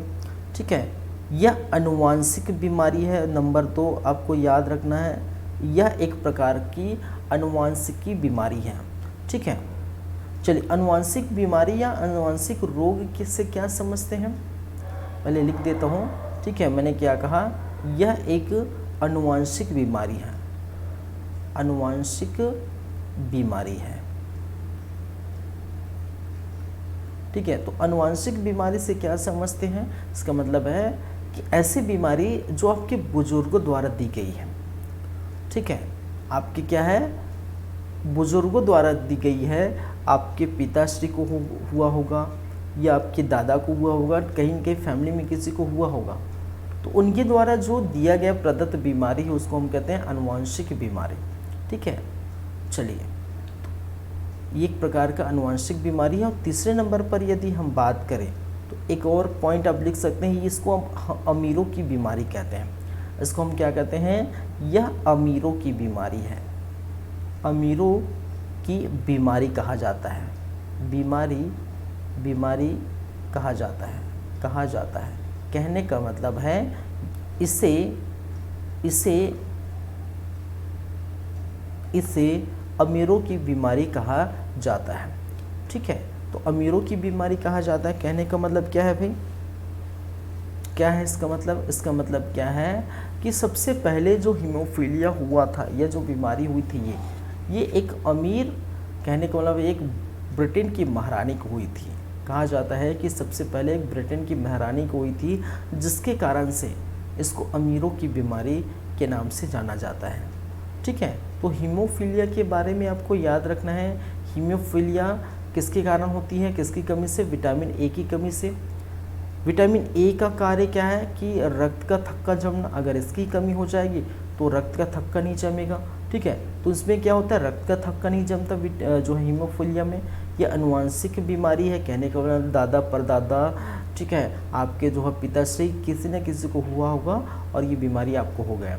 ठीक है, यह अनुवांशिक बीमारी है। नंबर 2 आपको याद रखना है, यह एक प्रकार की अनुवांशिकी बीमारी है। ठीक है, चलिए, अनुवांशिक बीमारी या अनुवांशिक रोग किससे क्या समझते हैं? पहले लिख देता हूँ। ठीक है, मैंने क्या कहा? यह एक अनुवांशिक बीमारी है, अनुवांशिक बीमारी है। ठीक है, तो अनुवांशिक बीमारी से क्या समझते हैं? इसका मतलब है कि ऐसी बीमारी जो आपके बुजुर्गों द्वारा दी गई है। ठीक है, आपके क्या है? बुजुर्गों द्वारा दी गई है। आपके पिताश्री को हुआ होगा, या आपके दादा को हुआ होगा, कहीं न कहीं फैमिली में किसी को हुआ होगा, तो उनके द्वारा जो दिया गया प्रदत्त बीमारी है उसको हम कहते हैं अनुवांशिक बीमारी। ठीक है, चलिए, ये एक प्रकार का अनुवांशिक बीमारी है। और तीसरे नंबर पर यदि हम बात करें तो एक और पॉइंट आप लिख सकते हैं, इसको हम अमीरों की बीमारी कहते हैं। इसको हम क्या कहते हैं? यह अमीरों की बीमारी है, अमीरों की बीमारी कहा जाता है, बीमारी कहा जाता है। कहने का मतलब है इसे इसे इसे अमीरों की बीमारी कहा जाता है। ठीक है, तो अमीरों की बीमारी कहा जाता है, कहने का मतलब क्या है भाई, क्या है इसका मतलब? इसका मतलब क्या है कि सबसे पहले जो हीमोफीलिया हुआ था, यह जो बीमारी हुई थी, ये एक अमीर, कहने का मतलब एक ब्रिटेन की महारानी को हुई थी। कहा जाता है कि सबसे पहले एक ब्रिटेन की महारानी को हुई थी, जिसके कारण से इसको अमीरों की बीमारी के नाम से जाना जाता है। ठीक है, तो हीमोफीलिया के बारे में आपको याद रखना है। हीमोफीलिया किसके कारण होती है, किसकी कमी से? विटामिन ए की कमी से। विटामिन ए का कार्य क्या है कि रक्त का थक्का जमना। अगर इसकी कमी हो जाएगी तो रक्त का थक्का नहीं जमेगा। ठीक है, तो इसमें क्या होता है, रक्त का थक्का नहीं जमता जो है हीमोफीलिया में। ये अनुवांशिक बीमारी है, कहने का मतलब दादा परदादा, ठीक है, आपके जो है पिताश्री, किसी न किसी को हुआ होगा और ये बीमारी आपको हो गया।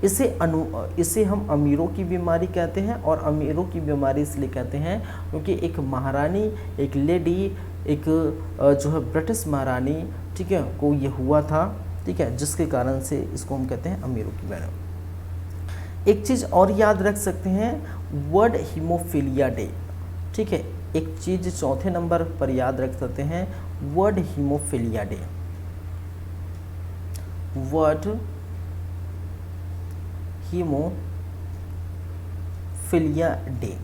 इसे हम अमीरों की बीमारी कहते हैं। और अमीरों की बीमारी इसलिए कहते हैं क्योंकि एक महारानी, एक लेडी, एक जो है ब्रिटिश महारानी, ठीक है, को ये हुआ था। ठीक है, जिसके कारण से इसको हम कहते हैं अमीरों की बीमारी। एक चीज़ और याद रख सकते हैं, वर्ल्ड हीमोफीलिया डे। ठीक है, एक चीज़ चौथे नंबर पर याद रख सकते हैं, world haemophilia day. World haemophilia day.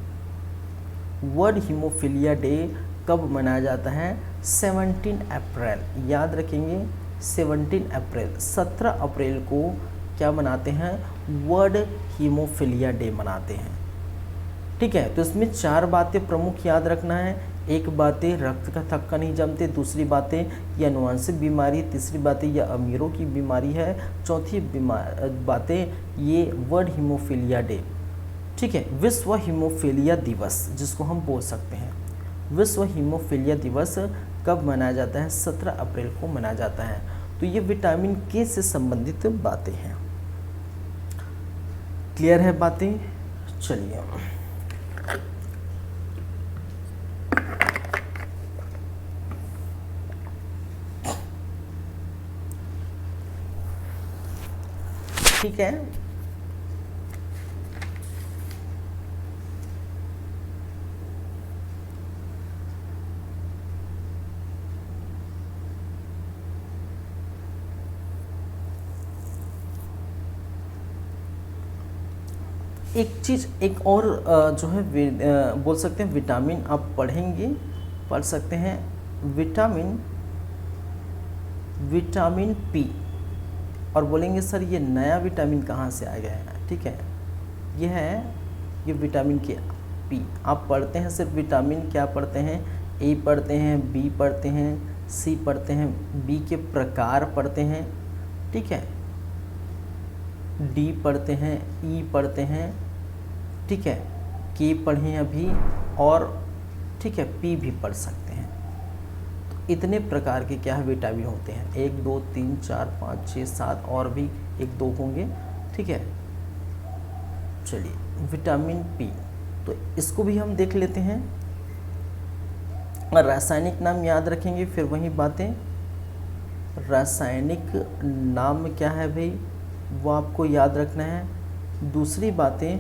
World haemophilia day कब मनाया जाता है? 17 अप्रैल। याद रखेंगे, 17 अप्रैल, 17 अप्रैल को क्या मनाते हैं? वर्ल्ड हीमोफीलिया डे मनाते हैं। ठीक है, तो इसमें 4 बातें प्रमुख याद रखना है। एक बातें रक्त का थक्का नहीं जमते, दूसरी बातें ये अनुवांशिक बीमारी, तीसरी बातें ये अमीरों की बीमारी है, चौथी बातें ये वर्ल्ड हीमोफीलिया डे। ठीक है, विश्व हीमोफीलिया दिवस जिसको हम बोल सकते हैं। विश्व हीमोफीलिया दिवस कब मनाया जाता है? 17 अप्रैल को मनाया जाता है। तो ये विटामिन के से संबंधित बातें हैं। क्लियर है बातें? चलिए, ठीक है, एक चीज़ एक और जो है बोल सकते हैं विटामिन आप पढ़ेंगे, पढ़ सकते हैं, विटामिन पी। और बोलेंगे सर ये नया विटामिन कहाँ से आ गया है? ठीक है, ये विटामिन के पी आप पढ़ते हैं। सिर्फ विटामिन क्या पढ़ते हैं? ए पढ़ते हैं, बी पढ़ते हैं, सी पढ़ते हैं, बी के प्रकार पढ़ते हैं, ठीक है, डी पढ़ते हैं, ई पढ़ते हैं, ठीक है, के पढ़ें अभी, और ठीक है पी भी पढ़ सकते हैं। तो इतने प्रकार के क्या है विटामिन होते हैं, 1 2 3 4 5 6 7 और भी 1 2 होंगे, ठीक है। चलिए विटामिन पी, तो इसको भी हम देख लेते हैं। रासायनिक नाम याद रखेंगे, फिर वही बातें। रासायनिक नाम क्या है भाई, वो आपको याद रखना है। दूसरी बातें,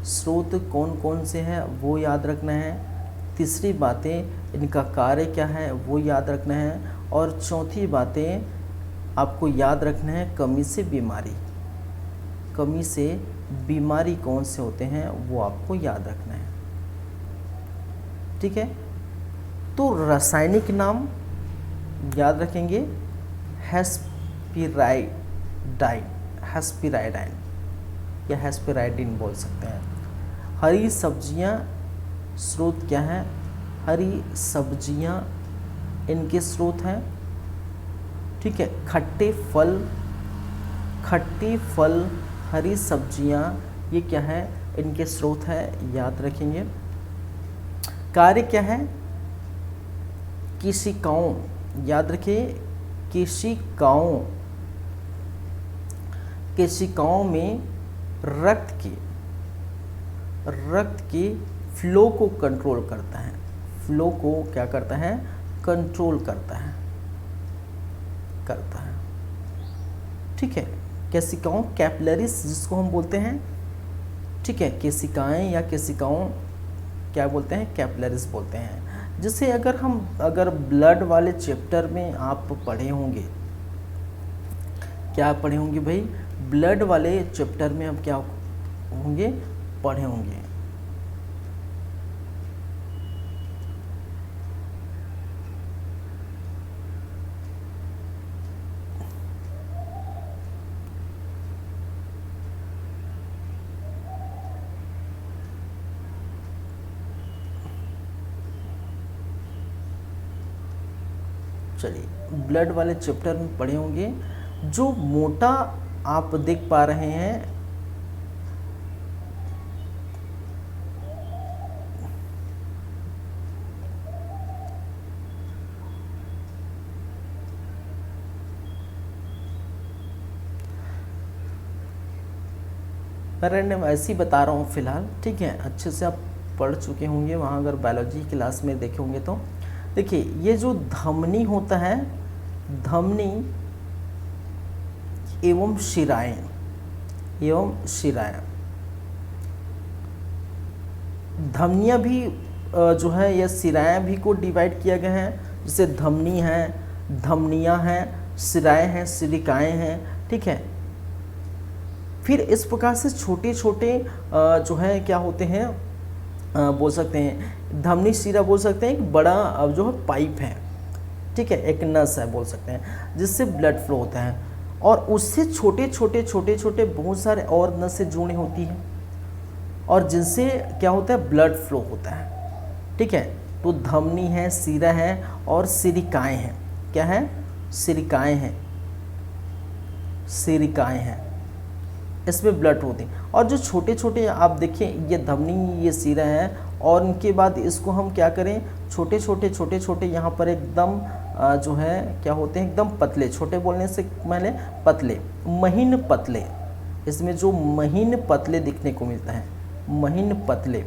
स्रोत कौन कौन से हैं वो याद रखना है। तीसरी बातें, इनका कार्य क्या है वो याद रखना है। और चौथी बातें आपको याद रखना है, कमी से बीमारी, कमी से बीमारी कौन से होते हैं वो आपको याद रखना है, ठीक है। तो रासायनिक नाम याद रखेंगे, हेस्पिराइडाइन या हेस्पिराइडिन बोल सकते हैं। हरी सब्जियां, स्रोत क्या है, हरी सब्जियां इनके स्रोत हैं, ठीक है। खट्टे फल, हरी सब्जियां ये क्या है, इनके स्रोत है, याद रखेंगे। कार्य क्या है, केशिकाओं, याद रखिए, केशिकाओं में रक्त के फ्लो को कंट्रोल करता है, फ्लो को क्या करता है, कंट्रोल करता है, ठीक है। केशिकाओं कैपिलरीज जिसको हम बोलते हैं, ठीक है, केशिकाएं या केशिकाओं क्या बोलते हैं, कैपिलरीज बोलते हैं। जिसे अगर ब्लड वाले चैप्टर में आप पढ़े होंगे, क्या पढ़े होंगे भाई, ब्लड वाले चैप्टर में आप क्या होंगे, पढ़े होंगे। चलिए, ब्लड वाले चैप्टर में पढ़े होंगे। जो मोटा आप देख पा रहे हैं, मैं रैंडम ऐसे ही बता रहा हूँ फिलहाल, ठीक है। अच्छे से आप पढ़ चुके होंगे वहाँ, अगर बायोलॉजी क्लास में देखे होंगे तो। देखिए, ये जो धमनी होता है, धमनी एवं शिराएं, धमनियाँ भी जो है, या शिराएं भी को डिवाइड किया गया है। जैसे धमनी है, धमनियाँ हैं, शिराएं हैं, सिरिकाएँ हैं, ठीक है। फिर इस प्रकार से छोटे छोटे जो है क्या होते हैं, बोल सकते हैं धमनी शिरा बोल सकते हैं, एक बड़ा जो है पाइप है, ठीक है, एक नस है बोल सकते हैं, जिससे ब्लड फ्लो होता है। और उससे छोटे छोटे बहुत सारे और नसें जुड़ी होती हैं, और जिनसे क्या होता है, ब्लड फ्लो होता है, ठीक है। तो धमनी है, शिरा है और सिरिकाएँ हैं। क्या है, सिरिकाएँ हैं, इसमें ब्लड होती है। और जो छोटे छोटे आप देखिए, ये धमनी, ये शिरा है, और उनके बाद इसको हम क्या करें, छोटे छोटे यहाँ पर एकदम जो है क्या होते हैं, एकदम पतले, छोटे बोलने से पहले पतले, महीन पतले, इसमें जो महीन पतले दिखने को मिलता है, महीन पतले,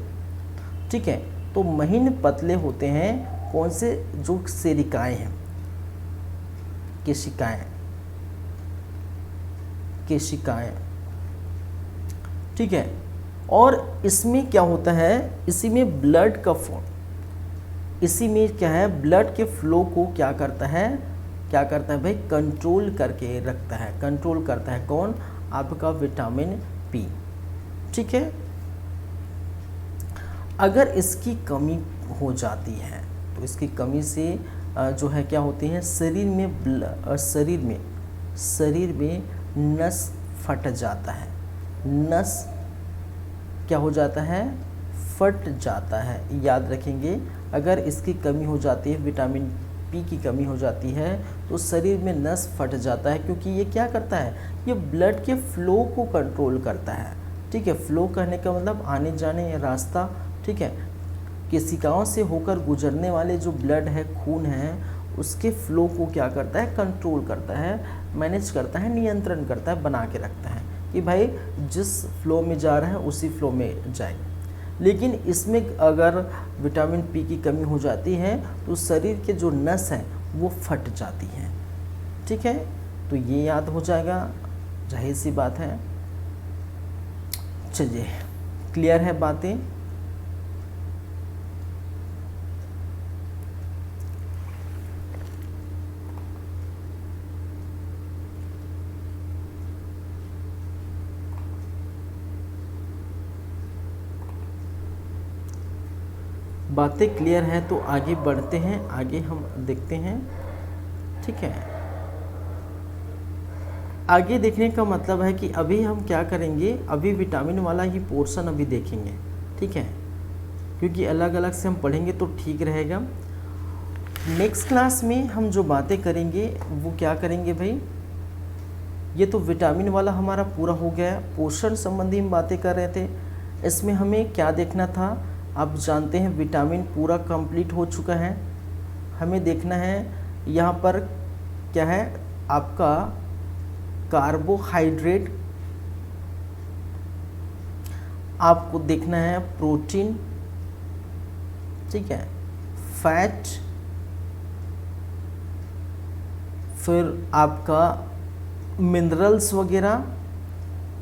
ठीक है। तो महीन पतले होते हैं कौन से, जो सेरिकाएँ हैं, केशिकाएँ, ठीक है। और इसमें क्या होता है, इसी में ब्लड का फ्लो, इसी में क्या है, ब्लड के फ्लो को क्या करता है भाई, कंट्रोल करके रखता है, कंट्रोल करता है कौन, आपका विटामिन पी, ठीक है। अगर इसकी कमी हो जाती है तो इसकी कमी से जो है क्या होती है, शरीर में नस फट जाता है, नस क्या हो जाता है, फट जाता है। याद रखेंगे, अगर इसकी कमी हो जाती है, विटामिन पी की कमी हो जाती है, तो शरीर में नस फट जाता है, क्योंकि ये क्या करता है, ये ब्लड के फ्लो को कंट्रोल करता है, ठीक है। फ्लो कहने का मतलब आने जाने रास्ता, ठीक है। केशिकाओं से होकर गुजरने वाले जो ब्लड है, खून है, उसके फ्लो को क्या करता है, कंट्रोल करता है, मैनेज करता है, नियंत्रण करता है, बना के रखता है कि भाई जिस फ्लो में जा रहा है उसी फ्लो में जाए। लेकिन इसमें अगर विटामिन पी की कमी हो जाती है तो शरीर के जो नस हैं वो फट जाती हैं, ठीक है। तो ये याद हो जाएगा, जाहिर सी बात है। चलिए, क्लियर है बातें। बातें क्लियर हैं तो आगे बढ़ते हैं, आगे हम देखते हैं, ठीक है। आगे देखने का मतलब है कि अभी हम क्या करेंगे, अभी विटामिन वाला ही पोर्शन अभी देखेंगे, ठीक है, क्योंकि अलग अलग से हम पढ़ेंगे तो ठीक रहेगा। नेक्स्ट क्लास में हम जो बातें करेंगे वो क्या करेंगे भाई, ये तो विटामिन वाला हमारा पूरा हो गया, पोषण संबंधी हम बातें कर रहे थे। इसमें हमें क्या देखना था, आप जानते हैं विटामिन पूरा कंप्लीट हो चुका है। हमें देखना है यहाँ पर क्या है, आपका कार्बोहाइड्रेट, आपको देखना है प्रोटीन, ठीक है, फैट, फिर आपका मिनरल्स वगैरह,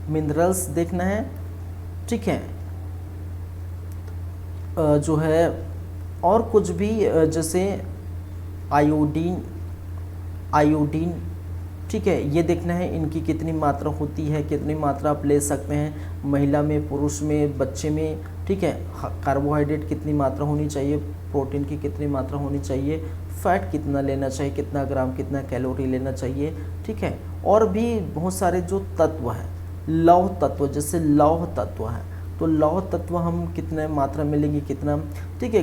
मिनरल्स देखना है, ठीक है। जो है और कुछ भी जैसे आयोडीन, आयोडीन, ठीक है, ये देखना है इनकी कितनी मात्रा होती है, कितनी मात्रा आप ले सकते हैं महिला में, पुरुष में, बच्चे में, ठीक है। कार्बोहाइड्रेट कितनी मात्रा होनी चाहिए, प्रोटीन की कितनी मात्रा होनी चाहिए, फैट कितना लेना चाहिए, कितना ग्राम, कितना कैलोरी लेना चाहिए, ठीक है। और भी बहुत सारे जो तत्व हैं, लौह तत्व, जैसे लौह तत्व है तो लौह तत्व हम कितने मात्रा में लेंगे, कितना, ठीक है।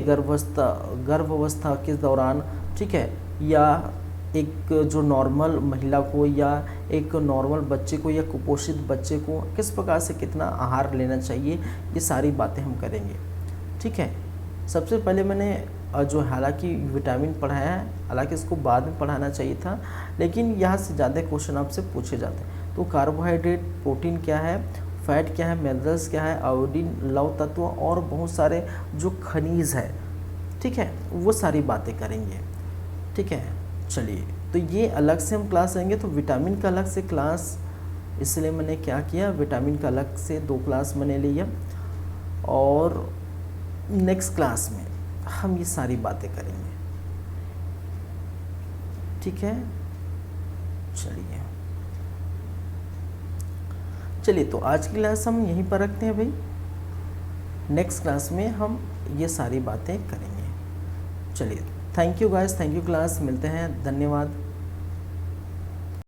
गर्भावस्था के दौरान, ठीक है, या एक जो नॉर्मल महिला को या एक नॉर्मल बच्चे को या कुपोषित बच्चे को किस प्रकार से कितना आहार लेना चाहिए, ये सारी बातें हम करेंगे, ठीक है। सबसे पहले मैंने जो हालांकि विटामिन पढ़ाया है, हालांकि इसको बाद में पढ़ाना चाहिए था, लेकिन यहाँ से ज़्यादा क्वेश्चन आपसे पूछे जाते हैं। तो कार्बोहाइड्रेट, प्रोटीन क्या है, फैट क्या है, मिनरल्स क्या है, आयोडीन, लौह तत्व और बहुत सारे जो खनिज है, ठीक है, वो सारी बातें करेंगे, ठीक है। चलिए, तो ये अलग से हम क्लास लेंगे, तो विटामिन का अलग से क्लास, इसलिए मैंने क्या किया, विटामिन का अलग से 2 क्लास मैंने लिया, और नेक्स्ट क्लास में हम ये सारी बातें करेंगे, ठीक है। चलिए तो आज की क्लास हम यहीं पर रखते हैं भाई, नेक्स्ट क्लास में हम ये सारी बातें करेंगे। चलिए, thank you guys, thank you class, मिलते हैं, धन्यवाद।